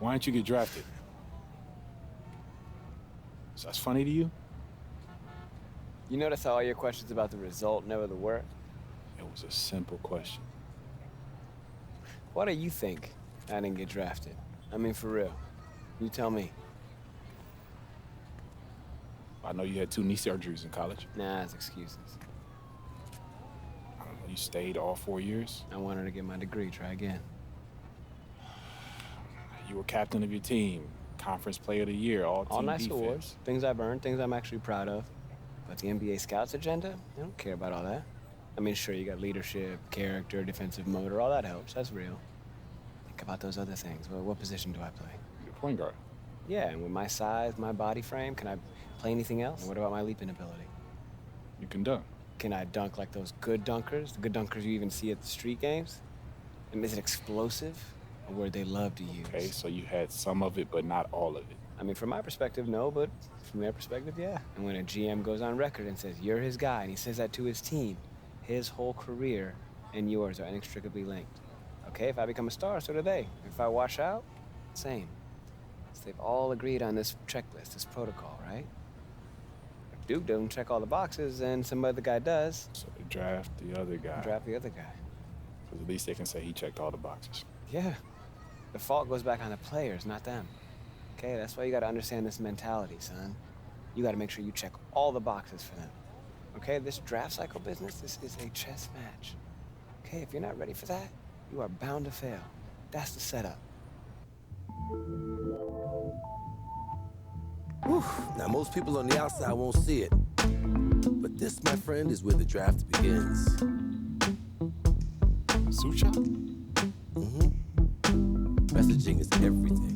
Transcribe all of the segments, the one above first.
Why didn't you get drafted? So that's funny to you? You notice how all your questions about the result never the work? It was a simple question. Why do you think I didn't get drafted? I mean, for real. You tell me. I know you had 2 knee surgeries in college. Nah, it's excuses. I don't know, you stayed all 4 years? I wanted to get my degree, try again. You were captain of your team, conference player of the year, all team nice defense. awards, things I've earned, things I'm actually proud of. But the NBA scouts agenda, I don't care about all that. I mean, sure, you got leadership, character, defensive motor, all that helps, that's real. Think about those other things. Well, what position do I play? You're a point guard. Yeah, and with my size, my body frame, can I play anything else? And what about my leaping ability? You can dunk. Can I dunk like those good dunkers? The good dunkers you even see at the street games? And is it explosive? A word they love to use. Okay, so you had some of it, but not all of it. I mean, from my perspective, no, but from their perspective, yeah. And when a GM goes on record and says, you're his guy, and he says that to his team, his whole career and yours are inextricably linked. Okay, if I become a star, so do they. If I wash out, same. So they've all agreed on this checklist, this protocol, right? If Duke doesn't check all the boxes, and some other guy does. So they draft the other guy. Draft the other guy. Because at least they can say he checked all the boxes. Yeah. The fault goes back on the players, not them. Okay, that's why you gotta understand this mentality, son. You gotta make sure you check all the boxes for them. Okay, this draft cycle business, this is a chess match. Okay, if you're not ready for that, you are bound to fail. That's the setup. Whew. Now, most people on the outside won't see it. But this, my friend, is where the draft begins. Sucha? Mm-hmm. Messaging is everything.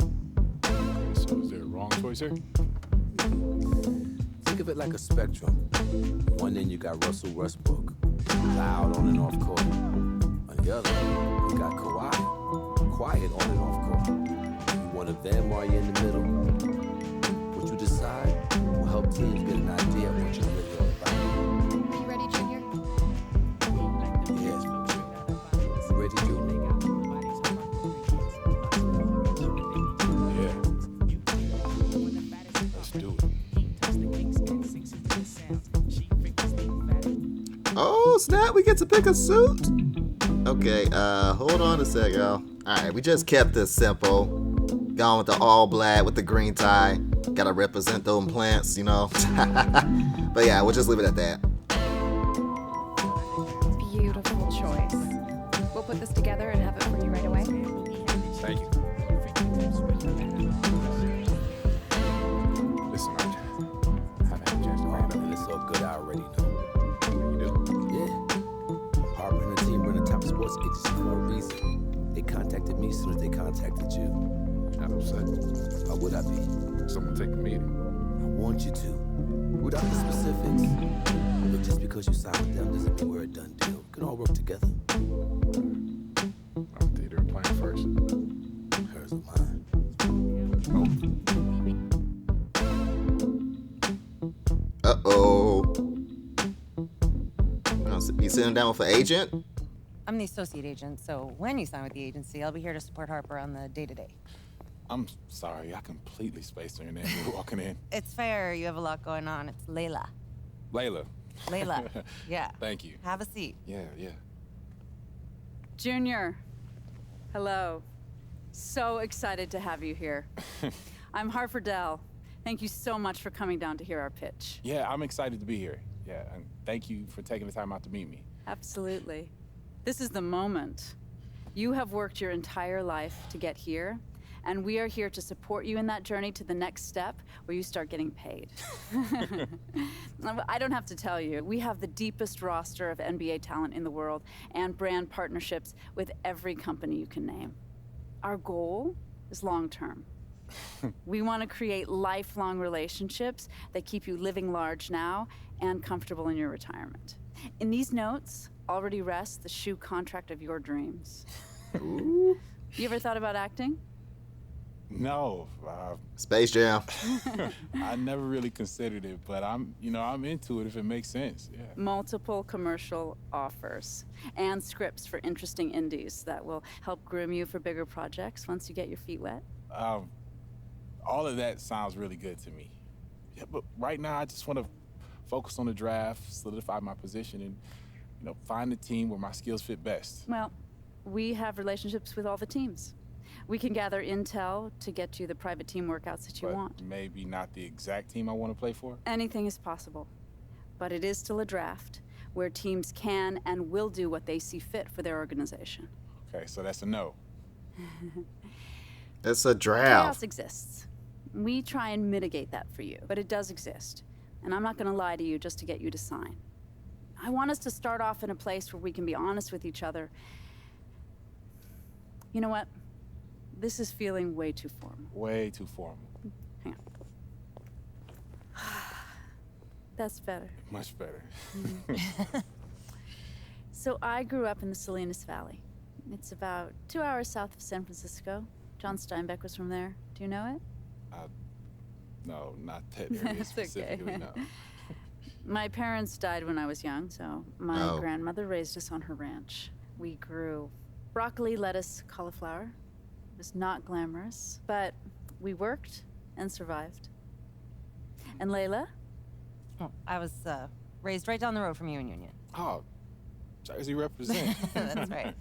So is there a wrong choice here? Think of it like a spectrum. One end you got Russell Westbrook, loud on and off court. On the other, you got Kawhi, quiet on and off court. You one of them or are you in the middle? What you decide will help teams get an idea of what you're really all about. Are you ready, Junior? Yes, you ready, Junior? Let's do it. Oh, snap, we get to pick a suit? Okay, hold on a sec, y'all. Alright, we just kept this simple. Gone with the all black with the green tie. Gotta represent those plants, you know? But yeah, we'll just leave it at that. Beautiful choice. We'll put this together and have it for you right away. Thank you. Listen, Archie. I haven't had a chance to bring it up. It's so good, I already know. You do? Yeah. Harper and the team run a top sports agency for a reason. They contacted me as soon as they contacted you. Not upset. Why would I be? Someone take the meeting. I want you to. Without the specifics. But just because you signed with them doesn't mean we're a done deal. We can all work together. I'll take their plan first. Hers or mine. Uh-oh. You sitting down with an agent? I'm the associate agent, so when you sign with the agency, I'll be here to support Harper on the day-to-day. I'm sorry, I completely spaced on your name. You're walking in. It's fair, you have a lot going on. It's Layla. Layla. Layla, yeah. Thank you. Have a seat. Yeah. Junior, hello. So excited to have you here. I'm Harper Dell. Thank you so much for coming down to hear our pitch. Yeah, I'm excited to be here. Yeah, and thank you for taking the time out to meet me. Absolutely. This is the moment. You have worked your entire life to get here, and we are here to support you in that journey to the next step where you start getting paid. I don't have to tell you, we have the deepest roster of NBA talent in the world and brand partnerships with every company you can name. Our goal is long-term. We want to create lifelong relationships that keep you living large now and comfortable in your retirement. In these notes already rests the shoe contract of your dreams. Ooh. You ever thought about acting? No, Space Jam. I never really considered it, but I'm into it if it makes sense. Yeah. Multiple commercial offers and scripts for interesting indies that will help groom you for bigger projects once you get your feet wet. All of that sounds really good to me. Yeah, but right now I just want to focus on the draft, solidify my position, and find the team where my skills fit best. Well, we have relationships with all the teams. We can gather intel to get you the private team workouts that you But want. maybe not the exact team I want to play for. Anything is possible. But it is still a draft where teams can and will do what they see fit for their organization. Okay, so that's a no. It's a draft. Chaos exists. We try and mitigate that for you, but it does exist. And I'm not going to lie to you just to get you to sign. I want us to start off in a place where we can be honest with each other. You know what? This is feeling way too formal. Way too formal. Hang on. That's better. Much better. So I grew up in the Salinas Valley. It's about 2 hours south of San Francisco. John Steinbeck was from there. Do you know it? No, not that area specifically, no. My parents died when I was young, so my Oh. grandmother raised us on her ranch. We grew broccoli, lettuce, cauliflower. It was not glamorous, but we worked and survived. And Layla? Oh, I was raised right down the road from you in Union. Oh, Jersey represent. That's right.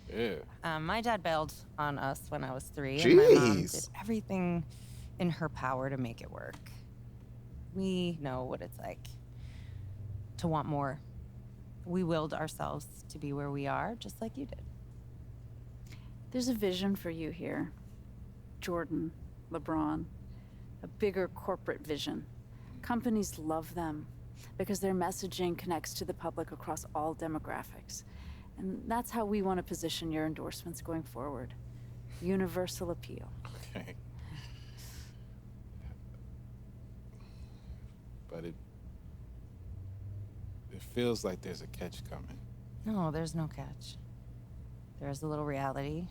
Yeah. My dad bailed on us when I was 3, and my mom did Jeez. everything in her power to make it work. We know what it's like to want more. We willed ourselves to be where we are, just like you did. There's a vision for you here. Jordan, LeBron, a bigger corporate vision. Companies love them because their messaging connects to the public across all demographics. And that's how we want to position your endorsements going forward. Universal appeal. Okay. But it feels like there's a catch coming. No, there's no catch. There's a little reality.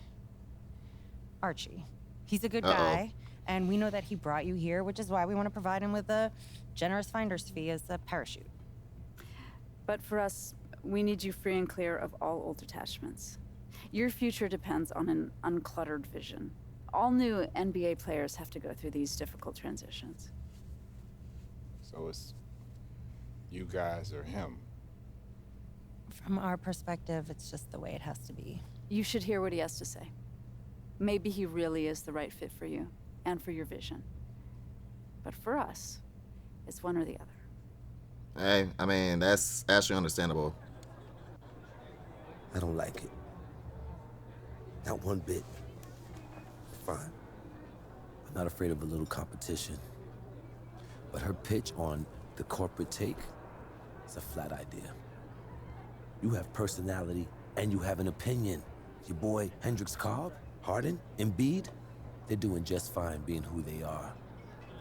Archie. He's a good Uh-oh. guy, and we know that he brought you here, which is why we want to provide him with a generous finder's fee as a parachute. But for us, we need you free and clear of all old attachments. Your future depends on an uncluttered vision. All new NBA players have to go through these difficult transitions. So it's you guys or him. From our perspective, it's just the way it has to be. You should hear what he has to say. Maybe he really is the right fit for you and for your vision. But for us, it's one or the other. Hey, I mean, that's actually understandable. I don't like it. Not one bit. Fine. I'm not afraid of a little competition. But her pitch on the corporate take is a flat idea. You have personality and you have an opinion. Your boy Hendricks Cobb, Harden, Embiid, they're doing just fine being who they are.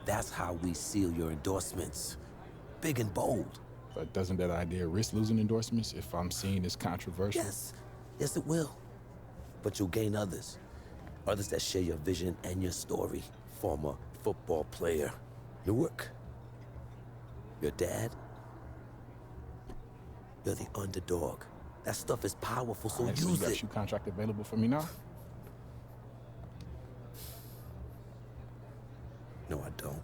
That's how we seal your endorsements. Big and bold. But doesn't that idea risk losing endorsements if I'm seen as controversial? Yes, it will. But you'll gain others. Others that share your vision and your story. Former football player. Newark. Your dad. You're the underdog. That stuff is powerful, so So you use got a it. shoe contract available for me now? No, I don't.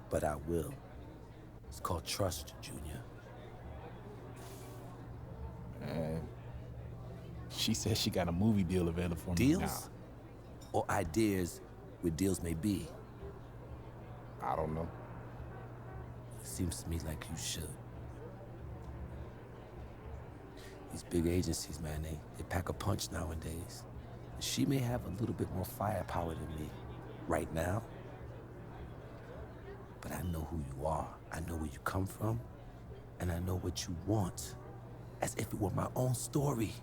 But I will. It's called trust, Junior. And she says she got a movie deal available for me now. Deals? Or ideas where deals may be? I don't know. It seems to me like you should. These big agencies, man, they pack a punch nowadays. She may have a little bit more firepower than me right now. But I know who you are. I know where you come from. And I know what you want. As if it were my own story.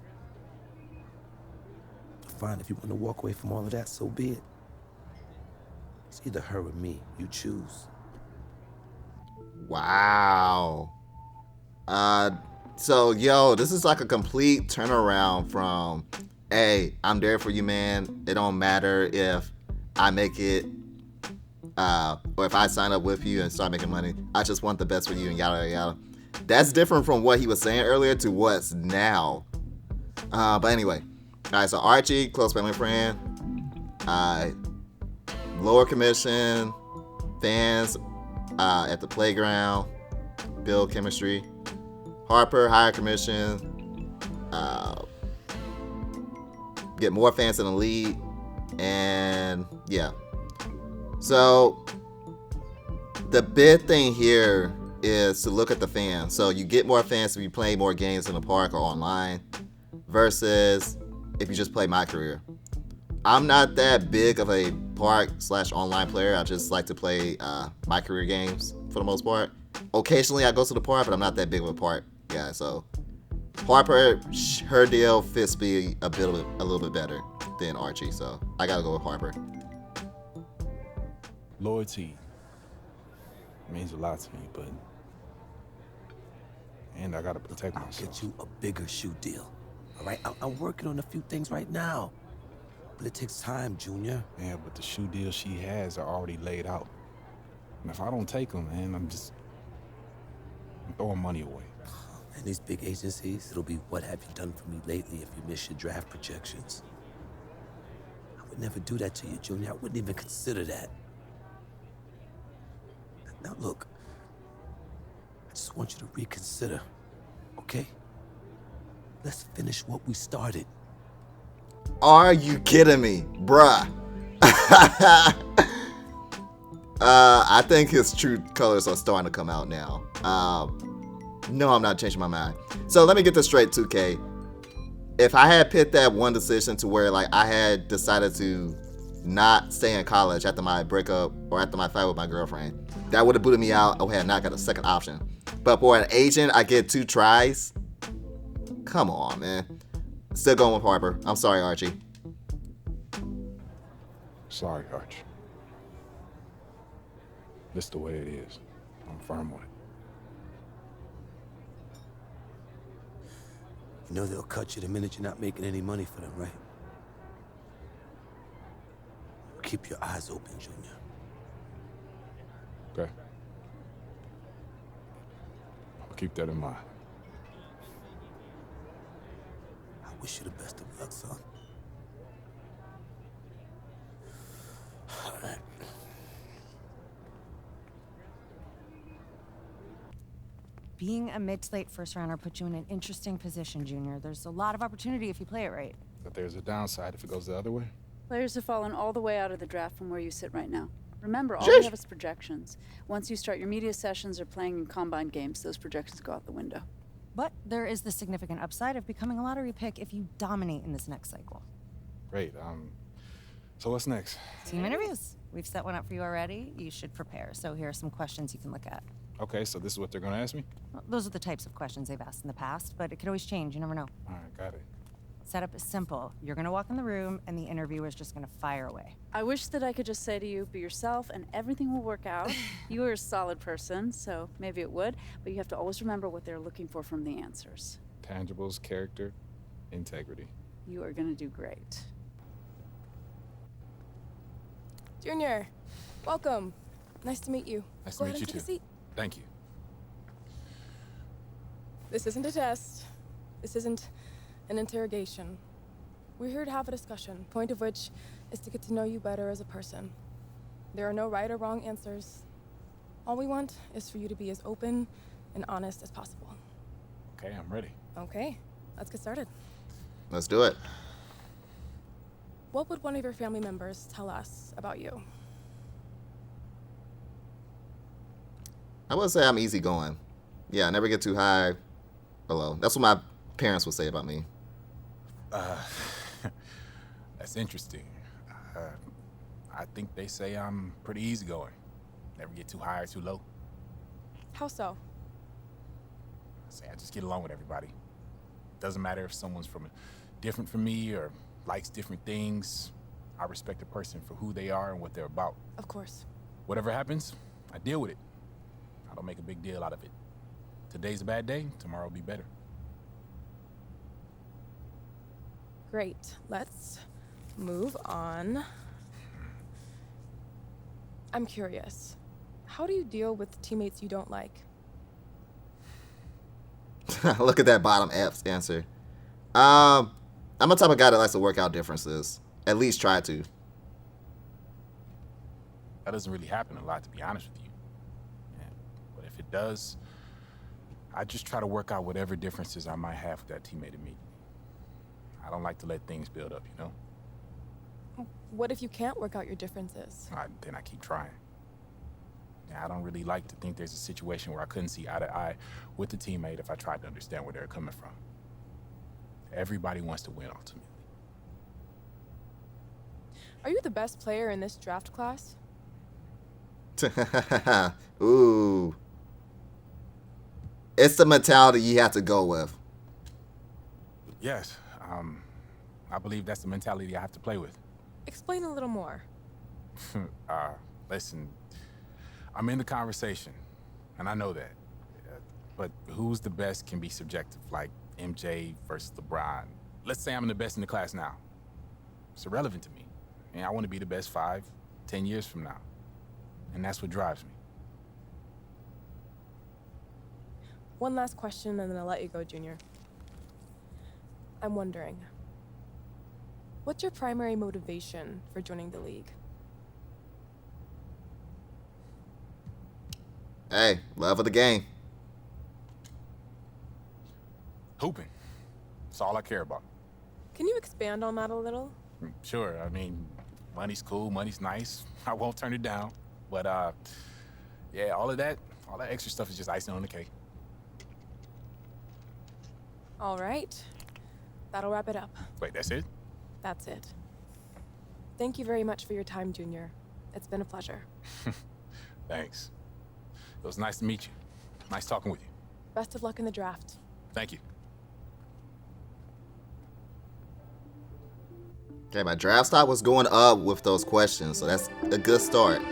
Fine, if you want to walk away from all of that, so be it. It's either her or me. You choose. Wow. So yo, this is like a complete turnaround from, hey, I'm there for you, man. It don't matter if I make it, or if I sign up with you and start making money. I just want the best for you and yada yada yada. That's different from what he was saying earlier to what's now. But anyway, all right. So Archie, close family friend, Lower commission, fans at the playground, build chemistry. Harper, higher commission, get more fans in the league, and yeah. So the big thing here is to look at the fans. So you get more fans if you play more games in the park or online versus if you just play My Career. I'm not that big of a park/online player. I just like to play My Career games for the most part. Occasionally I go to the park, but I'm not that big of a park guy. So Harper, her deal fits me a little bit better than Archie. So I gotta go with Harper. Loyalty means a lot to me, but and I gotta protect I'll myself. get you a bigger shoe deal. All right, I'm working on a few things right now, but it takes time, Junior. Yeah, but the shoe deals she has are already laid out. And if I don't take them, man, I'm throwing money away. And these big agencies, it'll be what have you done for me lately if you miss your draft projections. I would never do that to you, Junior. I wouldn't even consider that. Now look, I just want you to reconsider, okay? Let's finish what we started. Are you kidding me, bruh? I think his true colors are starting to come out now. No, I'm not changing my mind. So let me get this straight, 2K. If I had picked that one decision to where like I had decided to not stay in college after my breakup or after my fight with my girlfriend, that would have booted me out. I had not got a second option. But for an agent, I get 2 tries. Come on, man. Still going with Harper. I'm sorry, Archie. Sorry, Arch. This the way it is. I'm firm on it. You know they'll cut you the minute you're not making any money for them, right? Keep your eyes open, Junior. Okay? I'll keep that in mind. I wish you the best of luck, son. All right. Being a mid to late first rounder puts you in an interesting position, Junior. There's a lot of opportunity if you play it right. But there's a downside if it goes the other way. Players have fallen all the way out of the draft from where you sit right now. Remember, all Sheesh. we have is projections. Once you start your media sessions or playing in combine games, those projections go out the window. But there is the significant upside of becoming a lottery pick if you dominate in this next cycle. Great. So what's next? Team interviews. We've set one up for you already. You should prepare. So here are some questions you can look at. Okay, so this is what they're gonna ask me? Well, those are the types of questions they've asked in the past, but it could always change. You never know. All right, got it. Setup is simple. You're going to walk in the room, and the interviewer is just going to fire away. I wish that I could just say to you, be yourself and everything will work out. You are a solid person, so maybe it would, but you have to always remember what they're looking for from the answers. Tangibles, character, integrity. You are going to do great. Junior, welcome. Nice to meet you. Nice to Go meet ahead you and take too. a seat. Thank you. This isn't a test. This isn't an interrogation. We're here to have a discussion, point of which is to get to know you better as a person. There are no right or wrong answers. All we want is for you to be as open and honest as possible. Okay, I'm ready. Okay, let's get started. Let's do it. What would one of your family members tell us about you? I would say I'm easygoing. Yeah, I never get too high or low. That's what my parents would say about me. That's interesting. I think they say I'm pretty easygoing. Never get too high or too low. How so? I say I just get along with everybody. Doesn't matter if someone's different from me or likes different things. I respect a person for who they are and what they're about. Of course. Whatever happens, I deal with it. I don't make a big deal out of it. Today's a bad day, tomorrow will be better. Great. Let's move on. I'm curious. How do you deal with teammates you don't like? Look at that bottom F's answer. I'm the type of guy that likes to work out differences. At least try to. That doesn't really happen a lot, to be honest with you. Yeah. But if it does, I just try to work out whatever differences I might have with that teammate of me. I don't like to let things build up, you know? What if you can't work out your differences? Then I keep trying. Yeah, I don't really like to think there's a situation where I couldn't see eye to eye with the teammate if I tried to understand where they're coming from. Everybody wants to win ultimately. Are you the best player in this draft class? Ooh. It's the mentality you have to go with. Yes, I believe that's the mentality I have to play with. Explain a little more. Listen, I'm in the conversation, and I know that. But who's the best can be subjective, like MJ versus LeBron. Let's say I'm the best in the class now. It's irrelevant to me. And I want to be the best 5, 10 years from now. And that's what drives me. One last question, and then I'll let you go, Junior. I'm wondering, what's your primary motivation for joining the league? Hey, love of the game. Hooping. That's all I care about. Can you expand on that a little? Sure, I mean, money's cool, money's nice. I won't turn it down. But, yeah, all that extra stuff is just icing on the cake. All right. That'll wrap it up. Wait, that's it? That's it. Thank you very much for your time, Junior. It's been a pleasure. Thanks. It was nice to meet you. Nice talking with you. Best of luck in the draft. Thank you. Okay, my draft stock was going up with those questions, so that's a good start.